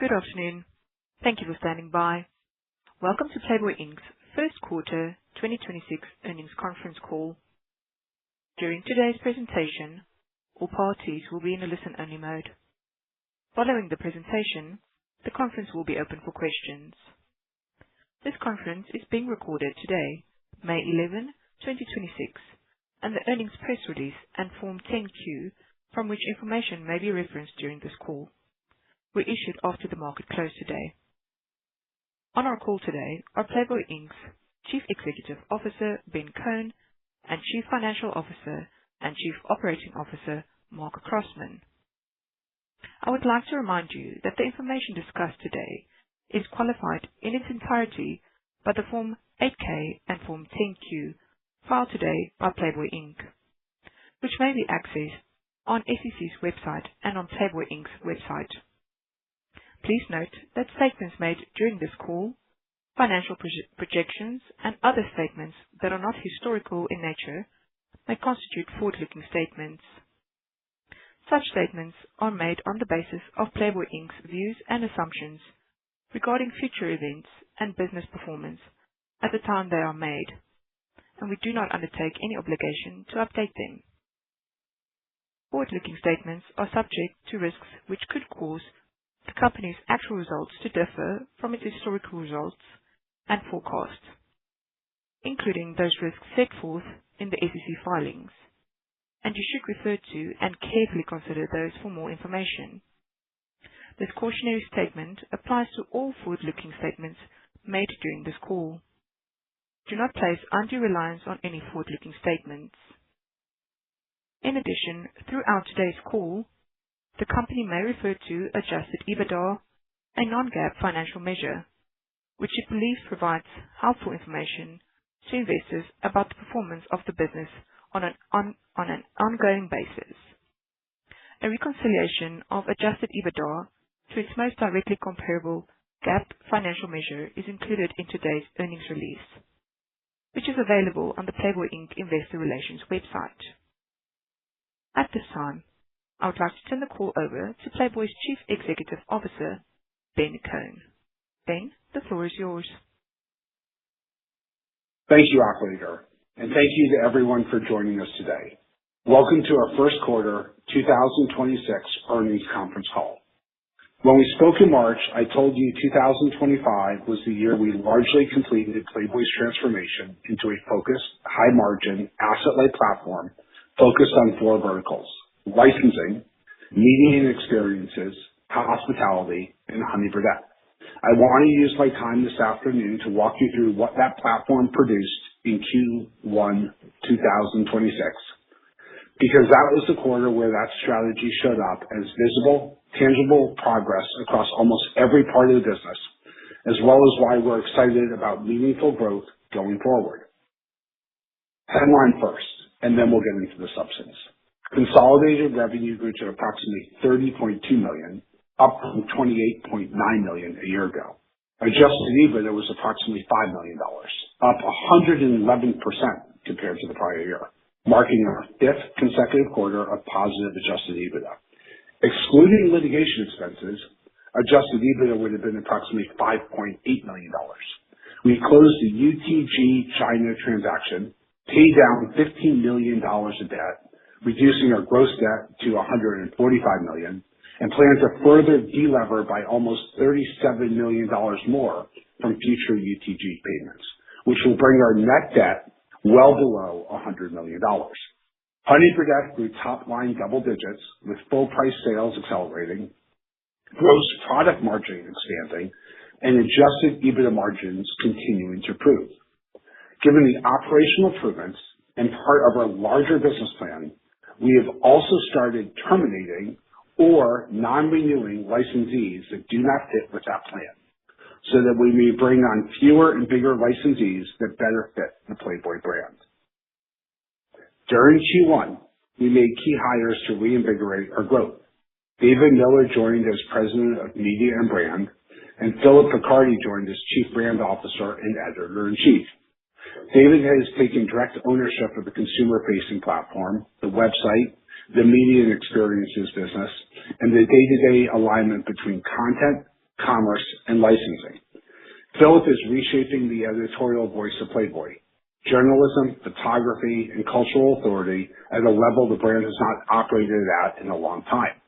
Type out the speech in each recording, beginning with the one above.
Good afternoon. Thank you for standing by. Welcome to Playboy Inc.'s first quarter 2026 earnings conference call. During today's presentation, all parties will be in a listen-only mode. Following the presentation, the conference will be open for questions. This conference is being recorded today, May 11, 2026, and the earnings press release and Form 10-Q, from which information may be referenced during this call, were issued after the market closed today. On our call today are Playboy Inc.'s Chief Executive Officer, Ben Cohen, and Chief Financial Officer and Chief Operating Officer, Mark Crossman. I would like to remind you that the information discussed today is qualified in its entirety by the Form 8-K and Form 10-Q filed today by Playboy Inc., which may be accessed on SEC's website and on Playboy Inc.'s website. Please note that statements made during this call, financial projections, and other statements that are not historical in nature may constitute forward-looking statements. Such statements are made on the basis of Playboy Inc.'s views and assumptions regarding future events and business performance at the time they are made, and we do not undertake any obligation to update them. Forward-looking statements are subject to risks which could cause the company's actual results to differ from its historical results and forecasts, including those risks set forth in the SEC filings, and you should refer to and carefully consider those for more information. This cautionary statement applies to all forward-looking statements made during this call. Do not place undue reliance on any forward-looking statements. In addition, throughout today's call, the company may refer to adjusted EBITDA, a non-GAAP financial measure, which it believes provides helpful information to investors about the performance of the business on an ongoing basis. A reconciliation of adjusted EBITDA to its most directly comparable GAAP financial measure is included in today's earnings release, which is available on the Playboy Inc. Investor Relations website. At this time, I would like to turn the call over to Playboy's Chief Executive Officer, Ben Cohen. Ben, the floor is yours. Thank you, operator, and thank you to everyone for joining us today. Welcome to our first quarter 2026 earnings conference call. When we spoke in March, I told you 2025 was the year we largely completed Playboy's transformation into a focused, high-margin, asset-light platform focused on 4 verticals: licensing, media and experiences, hospitality, and Honey Birdette. I want to use my time this afternoon to walk you through what that platform produced in Q1 2026, because that was the quarter where that strategy showed up as visible, tangible progress across almost every part of the business, as well as why we're excited about meaningful growth going forward. Headline first, and then we'll get into the substance. Consolidated revenue grew to approximately $30.2 million, up from $28.9 million a year ago. Adjusted EBITDA was approximately $5 million, up 111% compared to the prior year, marking our 5th consecutive quarter of positive adjusted EBITDA. Excluding litigation expenses, adjusted EBITDA would have been approximately $5.8 million. We closed the UTG China transaction, paid down $15 million of debt, reducing our gross debt to $145 million, and plan to further delever by almost $37 million more from future UTG payments, which will bring our net debt well below $100 million. Honey Birdette grew top line double digits with full price sales accelerating, gross product margin expanding, and adjusted EBITDA margins continuing to improve. Given the operational improvements and part of our larger business plan, we have also started terminating or non-renewing licensees that do not fit with that plan, so that we may bring on fewer and bigger licensees that better fit the Playboy brand. During Q1, we made key hires to reinvigorate our growth. David Miller joined as President of Media and Brand, and Philip Picardi joined as Chief Brand Officer and Editor-in-Chief. David has taken direct ownership of the consumer-facing platform, the website, the media and experiences business, and the day-to-day alignment between content, commerce, and licensing. Philip is reshaping the editorial voice of Playboy, journalism, photography, and cultural authority at a level the brand has not operated at in a long time.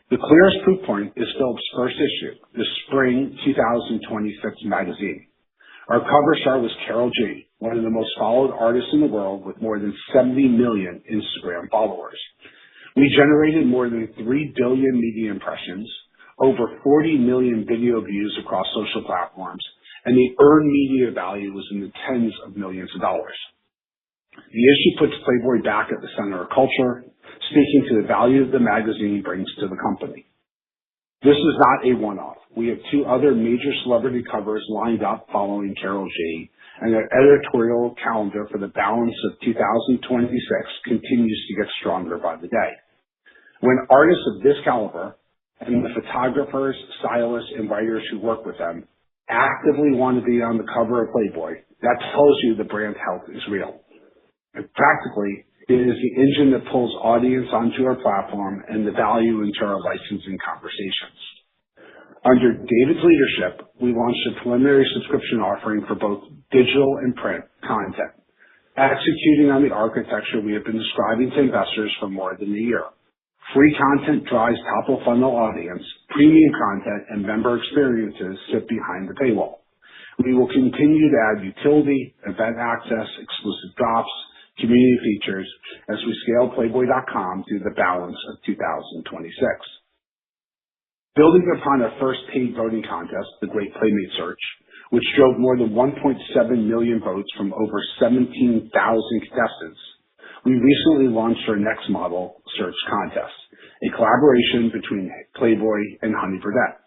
The clearest proof point is Philip's first issue, the Spring 2026 magazine. Our cover star was Karol G, one of the most followed artists in the world with more than 70 million Instagram followers. We generated more than 3 billion media impressions, over 40 million video views across social platforms, and the earned media value was in the tens of millions of dollars. The issue puts Playboy back at the center of culture, speaking to the value the magazine brings to the company. This is not a one-off. We have 2 other major celebrity covers lined up following Karol G, and our editorial calendar for the balance of 2026 continues to get stronger by the day. When artists of this caliber and the photographers, stylists, and writers who work with them actively want to be on the cover of Playboy, that tells you the brand health is real. And practically, it is the engine that pulls audience onto our platform and the value into our licensing conversations. Under David's leadership, we launched a preliminary subscription offering for both digital and print content, executing on the architecture we have been describing to investors for more than a year. Free content drives top-of-funnel audience, premium content, and member experiences sit behind the paywall. We will continue to add utility, event access, exclusive drops, community features as we scale Playboy.com through the balance of 2026. Building upon our first paid voting contest, the Great Playmate Search, which drove more than 1.7 million votes from over 17,000 contestants, we recently launched our next model search contest, a collaboration between Playboy and Honey Birdette.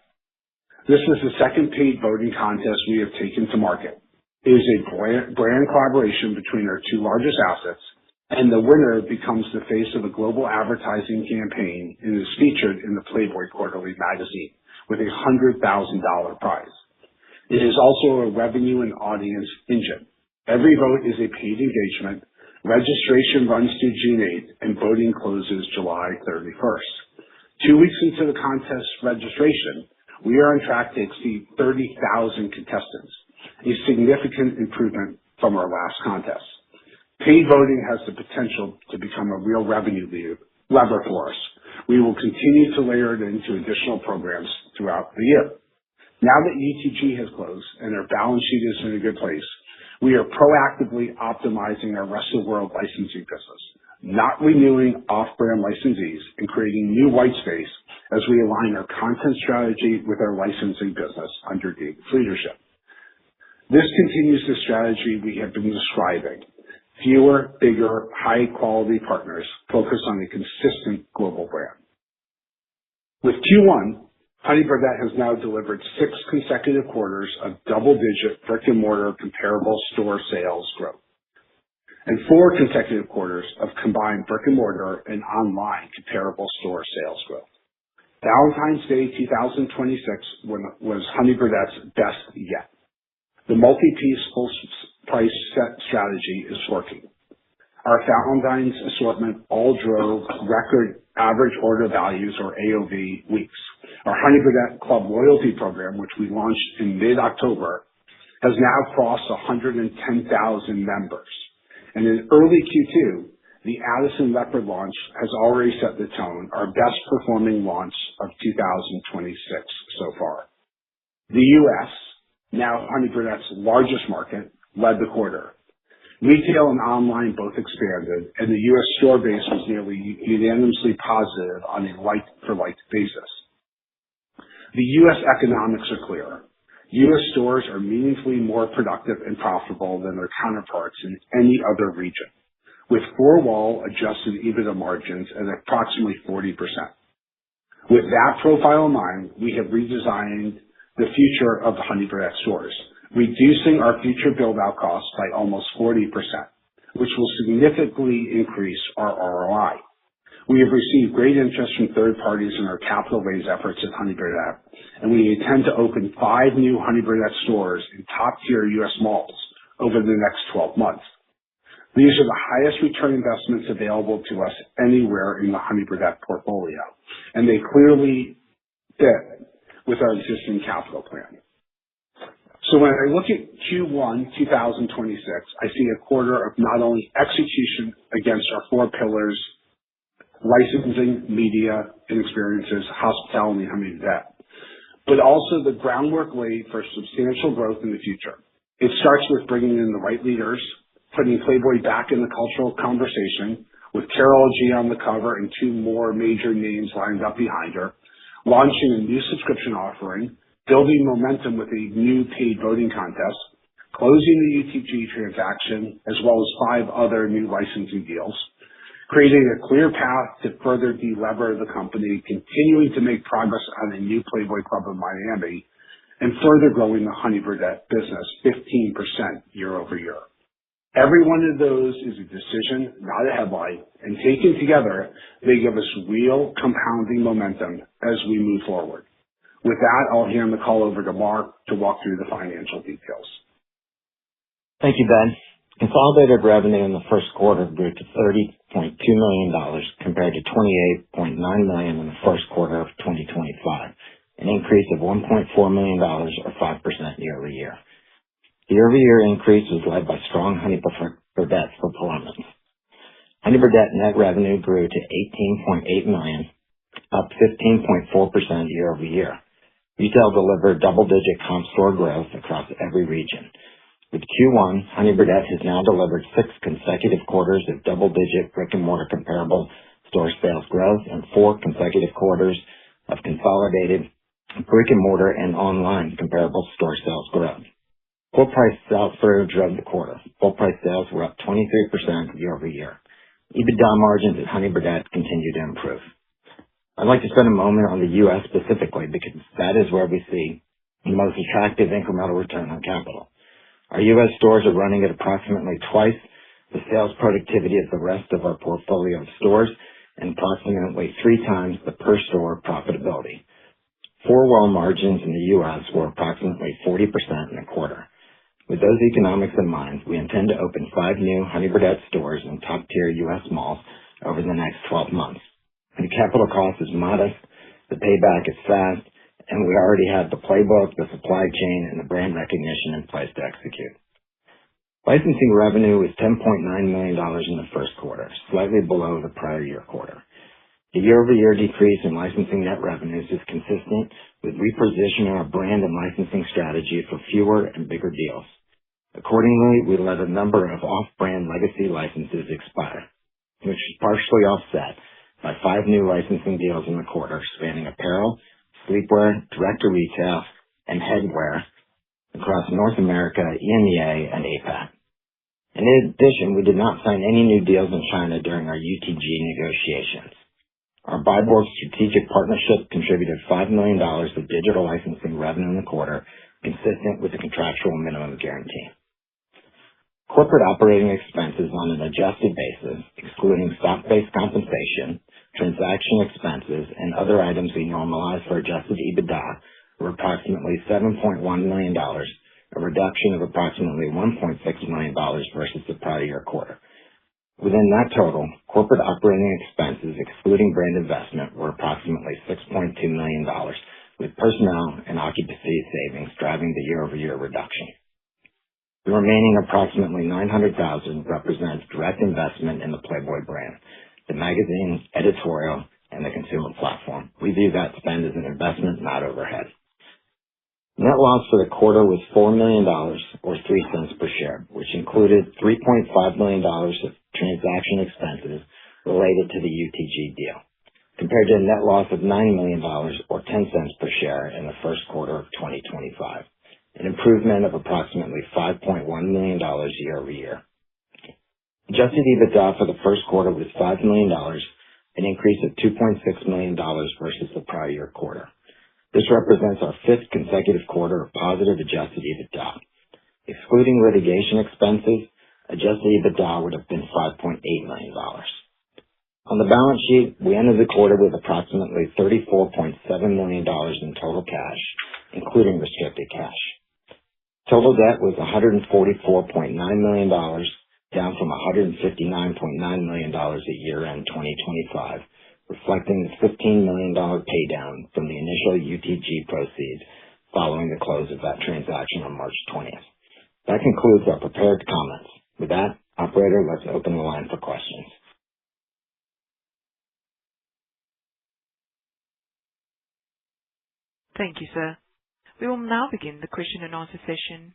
This is the second paid voting contest we have taken to market. It is a brand collaboration between our 2 largest assets, and the winner becomes the face of a global advertising campaign and is featured in the Playboy Quarterly magazine with a $100,000 prize. It is also a revenue and audience engine. Every vote is a paid engagement. Registration runs through June 8th, and voting closes July 31st. 2 weeks into the contest registration, we are on track to exceed 30,000 contestants, a significant improvement from our last contest. Paid voting has the potential to become a real revenue lever for us. We will continue to layer it into additional programs throughout the year. Now that UTG has closed and our balance sheet is in a good place, we are proactively optimizing our rest of the world licensing business, not renewing off-brand licensees and creating new white space as we align our content strategy with our licensing business under David's leadership. This continues the strategy we have been describing. Fewer, bigger, high-quality partners focused on a consistent global brand. With Q1, Honey Birdette has now delivered 6 consecutive quarters of double-digit brick-and-mortar comparable store sales growth, and 4 consecutive quarters of combined brick-and-mortar and online comparable store sales growth. Valentine's Day 2026 was Honey Birdette's best yet. The multi-piece full-price set strategy is working. Our Valentine's assortment all drove record average order values, or AOV, weeks. Our Honey Birdette Club loyalty program, which we launched in mid-October, has now crossed 110,000 members. And in early Q2, the Addison Leopard launch has already set the tone, our best performing launch of 2026 so far. The U.S., now Honey Birdette's largest market, led the quarter. Retail and online both expanded, and the U.S. store base was nearly unanimously positive on a like-for-like basis. The U.S. economics are clear. U.S. stores are meaningfully more productive and profitable than their counterparts in any other region, with four-wall adjusted EBITDA margins at approximately 40%. With that profile in mind, we have redesigned the future of the Honey Birdette stores, reducing our future build-out costs by almost 40%, which will significantly increase our ROI. We have received great interest from third parties in our capital raise efforts at Honey Birdette, and we intend to open 5 new Honey Birdette stores in top-tier U.S. malls over the next 12 months. These are the highest return investments available to us anywhere in the Honey Birdette portfolio, and they clearly fit with our existing capital plan. So when I look at Q1 2026, I see a quarter of not only execution against our four pillars: licensing, media and experiences, hospitality, and Honey-Birdette, but also the groundwork laid for substantial growth in the future. It starts with bringing in the right leaders, putting Playboy back in the cultural conversation, with Carol G on the cover and two more major names lined up behind her, launching a new subscription offering, building momentum with a new paid voting contest, closing the UTG transaction, as well as 5 other new licensing deals, creating a clear path to further delever the company, continuing to make progress on a new Playboy Club in Miami, and further growing the Honey-Birdette business 15% year over year. Every one of those is a decision, not a headline, and taken together, they give us real compounding momentum as we move forward. With that, I'll hand the call over to Mark to walk through the financial details. Thank you, Ben. Consolidated revenue in the first quarter grew to $30.2 million compared to $28.9 million in the first quarter of 2025, an increase of $1.4 million or 5% year over year. The year-over-year increase was led by strong Honey-Birdette performance. Honey-Birdette net revenue grew to $18.8 million, up 15.4% year over year. Retail delivered double-digit comp store growth across every region. With Q1, Honey-Birdette has now delivered 6 consecutive quarters of double-digit brick-and-mortar comparable store sales growth and 4 consecutive quarters of consolidated brick-and-mortar and online comparable store sales growth. Full price sell-through drove the quarter. Full price sales were up 23% year over year. EBITDA margins at Honey-Birdette continue to improve. I'd like to spend a moment on the U.S. specifically because that is where we see the most attractive incremental return on capital. Our U.S. stores are running at approximately twice the sales productivity of the rest of our portfolio of stores and approximately 3 times the per store profitability. Four-wall margins in the U.S. were approximately 40% in a quarter. With those economics in mind, we intend to open 5 new Honey-Birdette stores in top-tier U.S. malls over the next 12 months. The capital cost is modest, the payback is fast, and we already have the playbook, the supply chain, and the brand recognition in place to execute. Licensing revenue was $10.9 million in the first quarter, slightly below the prior year quarter. The year-over-year decrease in licensing net revenues is consistent with repositioning our brand and licensing strategy for fewer and bigger deals. Accordingly, we let a number of off-brand legacy licenses expire, which is partially offset by 5 new licensing deals in the quarter spanning apparel, sleepwear, direct-to-retail, and headwear across North America, EMEA, and APAC. In addition, we did not sign any new deals in China during our UTG negotiations. Our Bybor strategic partnership contributed $5 million of digital licensing revenue in the quarter, consistent with the contractual minimum guarantee. Corporate operating expenses on an adjusted basis, excluding stock-based compensation, transaction expenses, and other items we normalize for adjusted EBITDA, were approximately $7.1 million, a reduction of approximately $1.6 million versus the prior year quarter. Within that total, corporate operating expenses, excluding brand investment, were approximately $6.2 million, with personnel and occupancy savings driving the year-over-year reduction. The remaining approximately $900,000 represents direct investment in the Playboy brand, the magazine, editorial, and the consumer platform. We view that spend as an investment, not overhead. Net loss for the quarter was $4 million, or 3 cents per share, which included $3.5 million of transaction expenses related to the UTG deal, compared to a net loss of $9 million, or 10 cents per share in the first quarter of 2025, an improvement of approximately $5.1 million year over year. Adjusted EBITDA for the first quarter was $5 million, an increase of $2.6 million versus the prior year quarter. This represents our 5th consecutive quarter of positive adjusted EBITDA. Excluding litigation expenses, adjusted EBITDA would have been $5.8 million. On the balance sheet, we ended the quarter with approximately $34.7 million in total cash, including restricted cash. Total debt was $144.9 million, down from $159.9 million at year-end 2025, reflecting the $15 million paydown from the initial UTG proceeds following the close of that transaction on March 20th. That concludes our prepared comments. With that, operator, let's open the line for questions. Thank you, sir. We will now begin the question and answer session.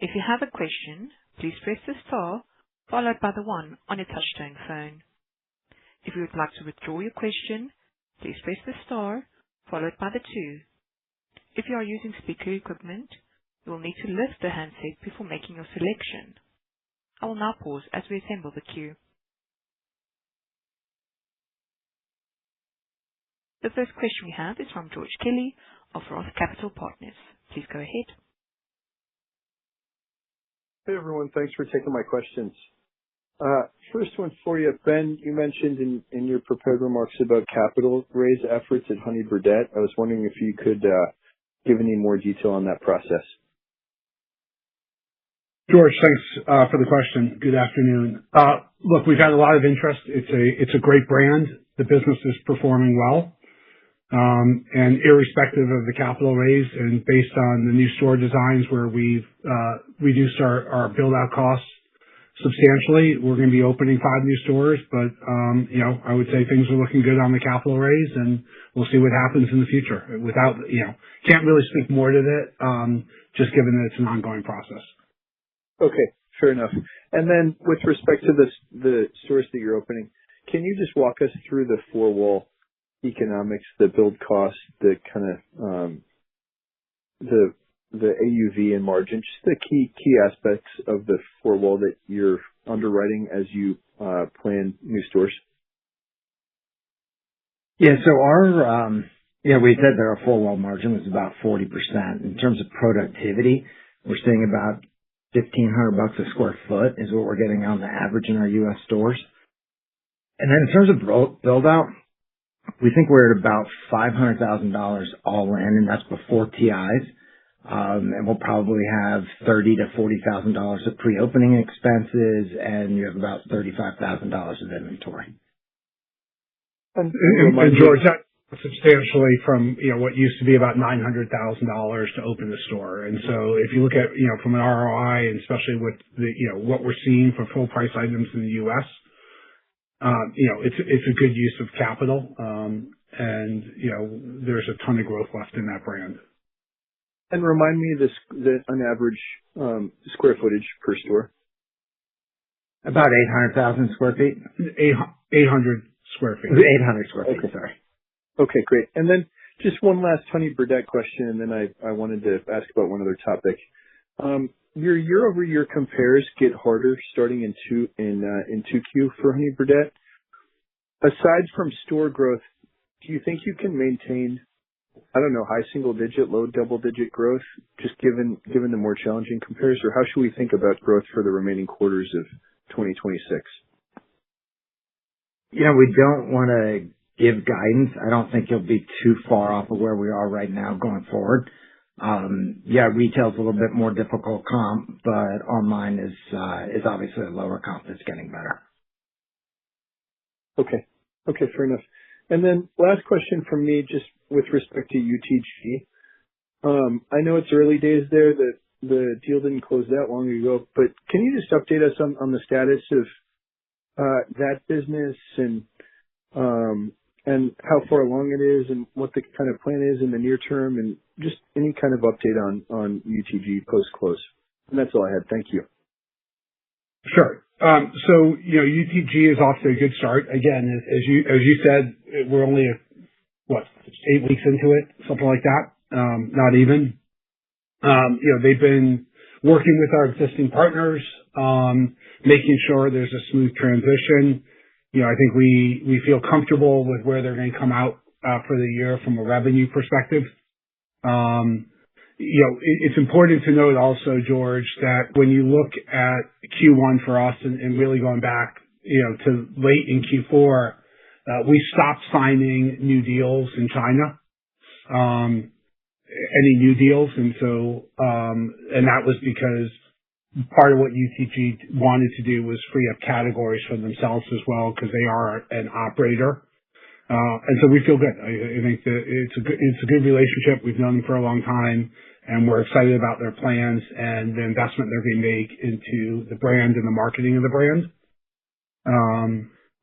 If you have a question, please press the star followed by the 1 on your touchtone phone. If you would like to withdraw your question, please press the star followed by the 2. If you are using speaker equipment, you will need to lift the handset before making your selection. I will now pause as we assemble the queue. The first question we have is from George Kelly of Roth Capital Partners. Please go ahead. Hey, everyone. Thanks for taking my questions. First one for you. Ben, you mentioned in your prepared remarks about capital raise efforts at Honey Birdette. I was wondering if you could give any more detail on that process. George, thanks for the question. Good afternoon. Look, we've had a lot of interest. It's a great brand. The business is performing well. And irrespective of the capital raise and based on the new store designs where we've reduced our build-out costs substantially, we're going to be opening 5 new stores. But, I would say things are looking good on the capital raise, and we'll see what happens in the future. Can't really speak more to that, just given that it's an ongoing process. Okay, fair enough. And then with respect to the stores that you're opening, can you just walk us through the four-wall economics, the build cost, the kind of the AUV and margin, just the key aspects of the four-wall that you're underwriting as you plan new stores? Yeah, so we said that our four-wall margin was about 40%. In terms of productivity, we're seeing about $1,500 a square foot is what we're getting on the average in our U.S. stores. And then in terms of build-out, we think we're at about $500,000 all in, and that's before TIs. And we'll probably have $30,000 to $40,000 of pre-opening expenses, and you have about $35,000 of inventory. And George, that's substantially from what used to be about $900,000 to open the store. And so if you look at from an ROI, and especially with what we're seeing for full price items in the U.S., it's a good use of capital, and there's a ton of growth left in that brand. And remind me the on average square footage per store. About 800,000 square feet. 800 square feet. 800 square feet. Okay. Sorry. Okay, great. And then just one last Honey Birdette question, and then I wanted to ask about one other topic. Your year-over-year compares get harder starting in 2Q for Honey Birdette. Aside from store growth, do you think you can maintain, high single-digit, low double-digit growth, just given the more challenging compares? Or how should we think about growth for the remaining quarters of 2026? We don't want to give guidance. I don't think you'll be too far off of where we are right now going forward. Retail's a little bit more difficult comp, but online is obviously a lower comp that's getting better. Okay, fair enough. And then last question from me, just with respect to UTG. I know it's early days there. The deal didn't close that long ago, but can you just update us on the status of that business and how far along it is and what the kind of plan is in the near term, and just any kind of update on UTG post-close? And that's all I had. Thank you. Sure. So, UTG is off to a good start. Again, as you said, we're only 8 weeks into it, something like that. Not even. They've been working with our existing partners, making sure there's a smooth transition. I think we feel comfortable with where they're going to come out for the year from a revenue perspective. It's important to note also, George, that when you look at Q1 for us and really going back, to late in Q4, we stopped signing new deals in China, any new deals. And so, and that was because part of what UTG wanted to do was free up categories for themselves as well, because they are an operator. And so we feel good. I think that it's a good relationship. We've known them for a long time, and we're excited about their plans and the investment they're going to make into the brand and the marketing of the brand.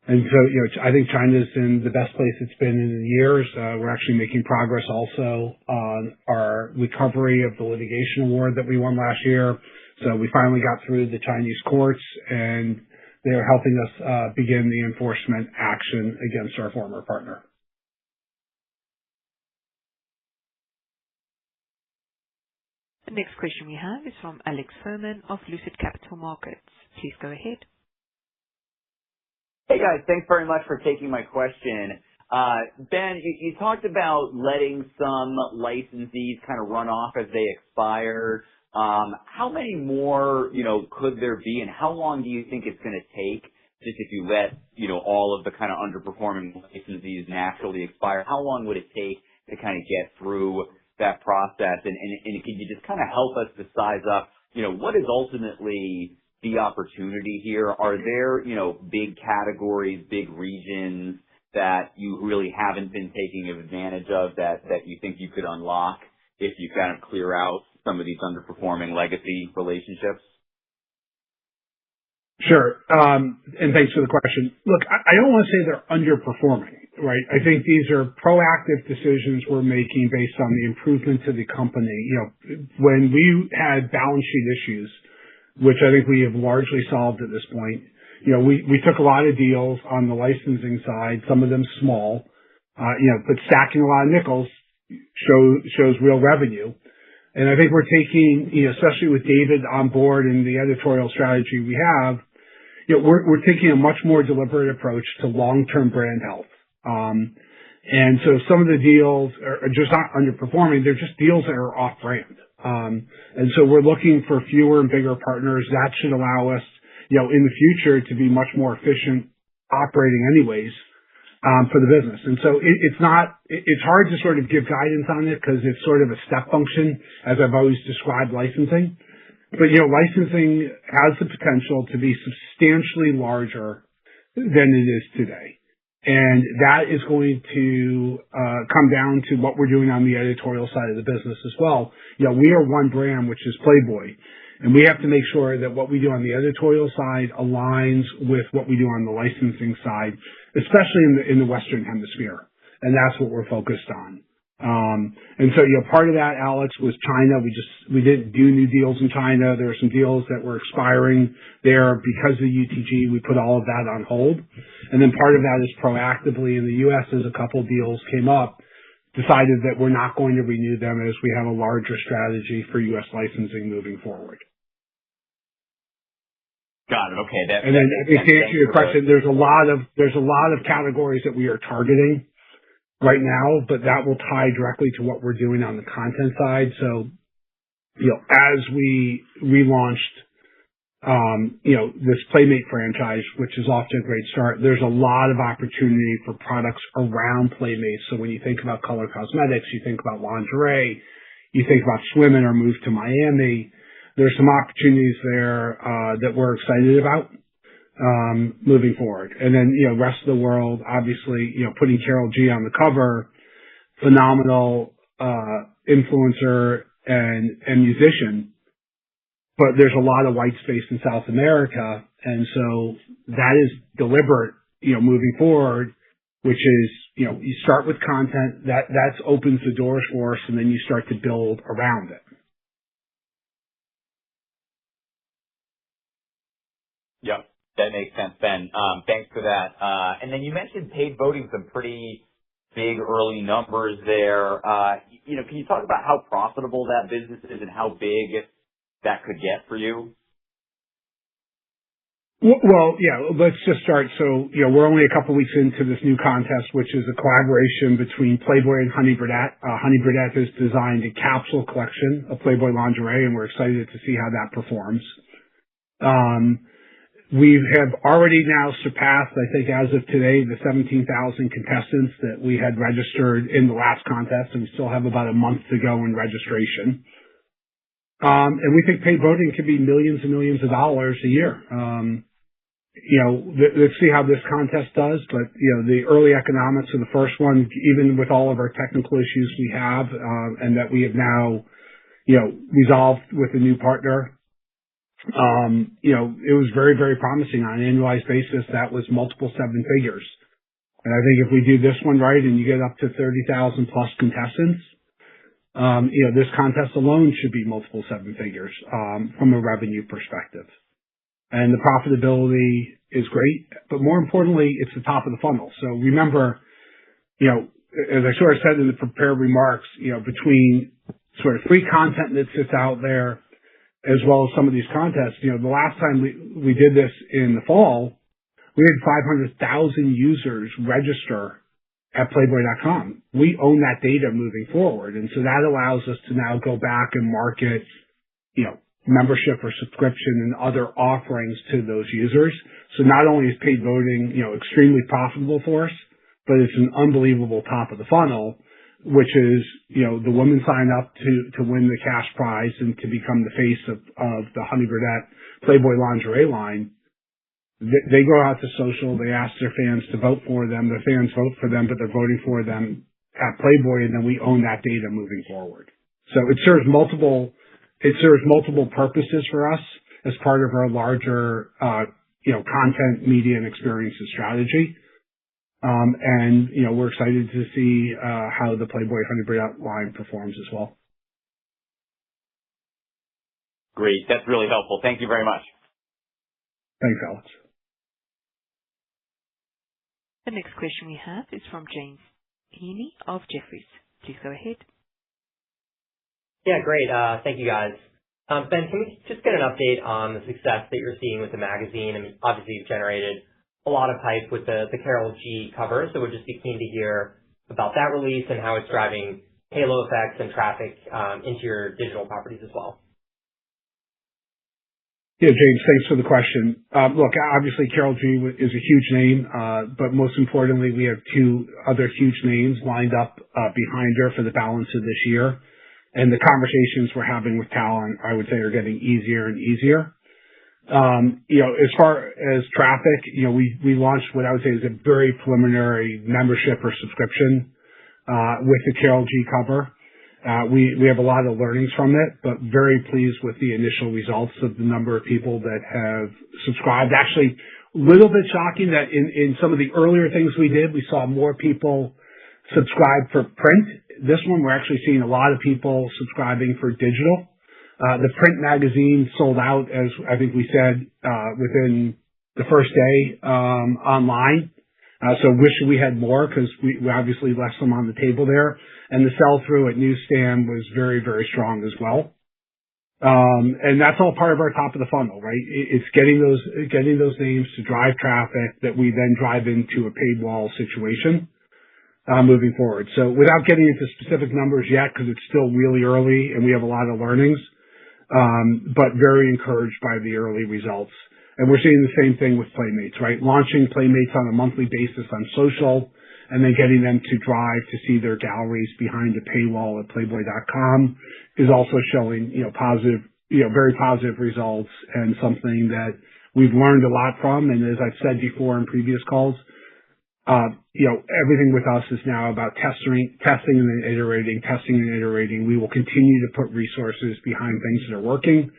And so, I think China's in the best place it's been in years. We're actually making progress also on our recovery of the litigation award that we won last year. So we finally got through the Chinese courts, and they're helping us begin the enforcement action against our former partner. The next question we have is from Alex Furman of Lucid Capital Markets. Please go ahead. Hey guys, thanks very much for taking my question. Ben, you talked about letting some licensees kind of run off as they expire. How many more, could there be, and how long do you think it's going to take just if you let, all of the kind of underperforming licensees naturally expire? How long would it take to kind of get through that process? And can you just kind of help us to size up, what is ultimately the opportunity here? Are there, big categories, big regions that you really haven't been taking advantage of that you think you could unlock if you kind of clear out some of these underperforming legacy relationships? Sure. And thanks for the question. Look, I don't want to say they're underperforming, right? I think these are proactive decisions we're making based on the improvement to the company. When we had balance sheet issues, which I think we have largely solved at this point, we took a lot of deals on the licensing side, some of them small, but stacking a lot of nickels shows real revenue. And I think we're taking, especially with David on board and the editorial strategy we have, we're taking a much more deliberate approach to long-term brand health. And so some of the deals are just not underperforming. They're just deals that are off-brand. And so we're looking for fewer and bigger partners. That should allow us, in the future to be much more efficient operating anyways, for the business. And so it's hard to sort of give guidance on it because it's sort of a step function, as I've always described licensing. But, licensing has the potential to be substantially larger than it is today. And that is going to come down to what we're doing on the editorial side of the business as well. We are one brand, which is Playboy. And we have to make sure that what we do on the editorial side aligns with what we do on the licensing side, especially in the Western Hemisphere. And that's what we're focused on. And so, part of that, Alex, was China. We didn't do new deals in China. There were some deals that were expiring there because of UTG. We put all of that on hold. And then part of that is proactively in the U.S. as a couple deals came up, decided that we're not going to renew them as we have a larger strategy for U.S. licensing moving forward. Got it. Okay. And then to answer your question, there's a lot of categories that we are targeting right now, but that will tie directly to what we're doing on the content side. So, as we relaunched, this Playmate franchise, which is off to a great start, there's a lot of opportunity for products around Playmates. So when you think about color cosmetics, you think about lingerie, you think about swimming or move to Miami, there's some opportunities there, that we're excited about, moving forward. And then, rest of the world, obviously, putting Carol G on the cover, phenomenal, influencer and musician, but there's a lot of white space in South America. And so that is deliberate, moving forward, which is, you start with content that's opens the doors for us, and then you start to build around it. Yep. That makes sense, Ben. Thanks for that. And then you mentioned paid voting, some pretty big early numbers there. Can you talk about how profitable that business is and how big that could get for you? Well, yeah, let's just start. So, we're only a couple weeks into this new contest, which is a collaboration between Playboy and Honey Birdette. Honey Birdette has designed a capsule collection of Playboy lingerie, and we're excited to see how that performs. We have already now surpassed, I think, as of today, the 17,000 contestants that we had registered in the last contest, and we still have about a month to go in registration. And we think paid voting could be millions and millions of dollars a year. let's see how this contest does. But, the early economics of the first one, even with all of our technical issues we have, and that we have now, resolved with a new partner, it was very, very promising on an annualized basis. That was multiple seven figures. And I think if we do this one right and you get up to 30,000 plus contestants, this contest alone should be multiple seven figures, from a revenue perspective. And the profitability is great, but more importantly, it's the top of the funnel. So remember, as I sort of said in the prepared remarks, between sort of free content that sits out there as well as some of these contests, the last time we did this in the fall, we had 500,000 users register at Playboy.com. We own that data moving forward. And so that allows us to now go back and market, membership or subscription and other offerings to those users. So not only is paid voting, extremely profitable for us, but it's an unbelievable top of the funnel, which is, the women sign up to win the cash prize and to become the face of the Honey Birdette Playboy lingerie line. They go out to social, they ask their fans to vote for them, their fans vote for them, but they're voting for them at Playboy, and then we own that data moving forward. So it serves multiple purposes for us as part of our larger, content, media, and experiences strategy. And we're excited to see how the Playboy Honey Birdette line performs as well. Great. That's really helpful. Thank you very much. Thanks, Alex. The next question we have is from James Heaney of Jefferies. Please go ahead. Yeah, great. Thank you, guys. Ben, can we just get an update on the success that you're seeing with the magazine? I mean, obviously you've generated a lot of hype with the Carol G cover, so we'd just be keen to hear about that release and how it's driving halo effects and traffic into your digital properties as well. Yeah, James, thanks for the question. Look, obviously Carol G is a huge name, but most importantly, we have two other huge names lined up behind her for the balance of this year. And the conversations we're having with talent, I would say, are getting easier and easier. As far as traffic, we launched what I would say is a very preliminary membership or subscription with the Carol G cover. We have a lot of learnings from it, but very pleased with the initial results of the number of people that have subscribed. Actually, a little bit shocking that in some of the earlier things we did, we saw more people subscribe for print. This one, we're actually seeing a lot of people subscribing for digital. The print magazine sold out, as I think we said, within the first day online. So wish we had more because we obviously left some on the table there. And the sell-through at newsstand was very, very strong as well. And that's all part of our top of the funnel, right? It's getting those names to drive traffic that we then drive into a paid wall situation moving forward. So without getting into specific numbers yet, because it's still really early and we have a lot of learnings, but very encouraged by the early results. And we're seeing the same thing with Playmates, right? Launching Playmates on a monthly basis on social and then getting them to drive to see their galleries behind the paywall at Playboy.com is also showing, positive, very positive results and something that we've learned a lot from. And as I've said before in previous calls, everything with us is now about testing and then iterating. We will continue to put resources behind things that are working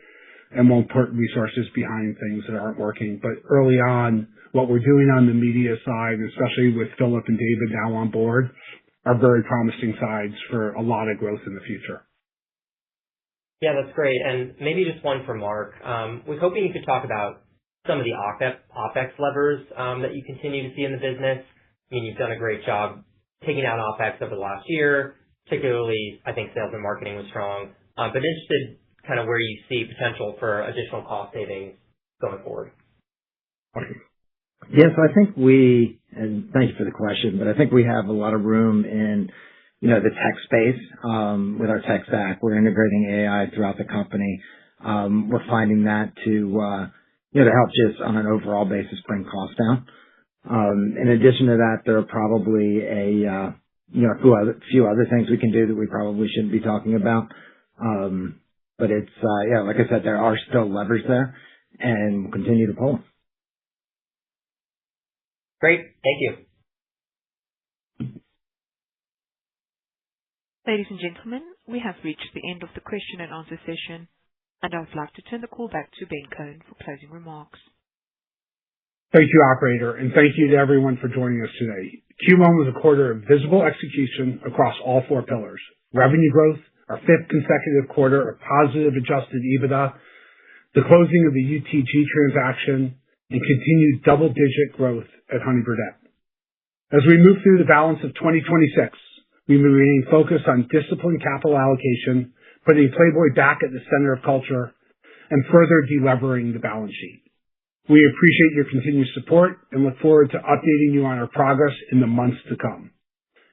and won't put resources behind things that aren't working. But early on, what we're doing on the media side, especially with Philip and David now on board, are very promising sides for a lot of growth in the future. Yeah, that's great. And maybe just one for Mark. Was hoping you could talk about some of the OpEx levers that you continue to see in the business. I mean, you've done a great job taking out OpEx over the last year. Particularly, I think sales and marketing was strong. But interested kind of where you see potential for additional cost savings going forward. Yes, I think and thank you for the question, but I think we have a lot of room in, the tech space, with our tech stack. We're integrating AI throughout the company. We're finding that to help just on an overall basis bring costs down. In addition to that, there are probably a few other things we can do that we probably shouldn't be talking about. But it's, like I said, there are still levers there and we'll continue to pull them. Great. Thank you. Ladies and gentlemen, we have reached the end of the question and answer session, and I would like to turn the call back to Ben Cohen for closing remarks. Thank you, operator, and thank you to everyone for joining us today. Q1 was a quarter of visible execution across all four pillars. Revenue growth, our fifth consecutive quarter of positive adjusted EBITDA, the closing of the UTG transaction, and continued double-digit growth at Honey Birdette. As we move through the balance of 2026, we remain focused on disciplined capital allocation, putting Playboy back at the center of culture, and further delevering the balance sheet. We appreciate your continued support and look forward to updating you on our progress in the months to come.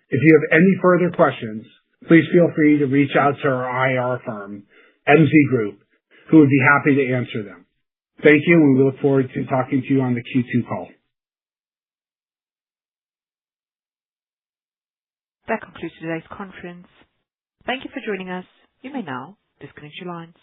If you have any further questions, please feel free to reach out to our IR firm, MZ Group, who would be happy to answer them. Thank you, and we look forward to talking to you on the Q2 call. That concludes today's conference. Thank you for joining us. You may now disconnect your lines.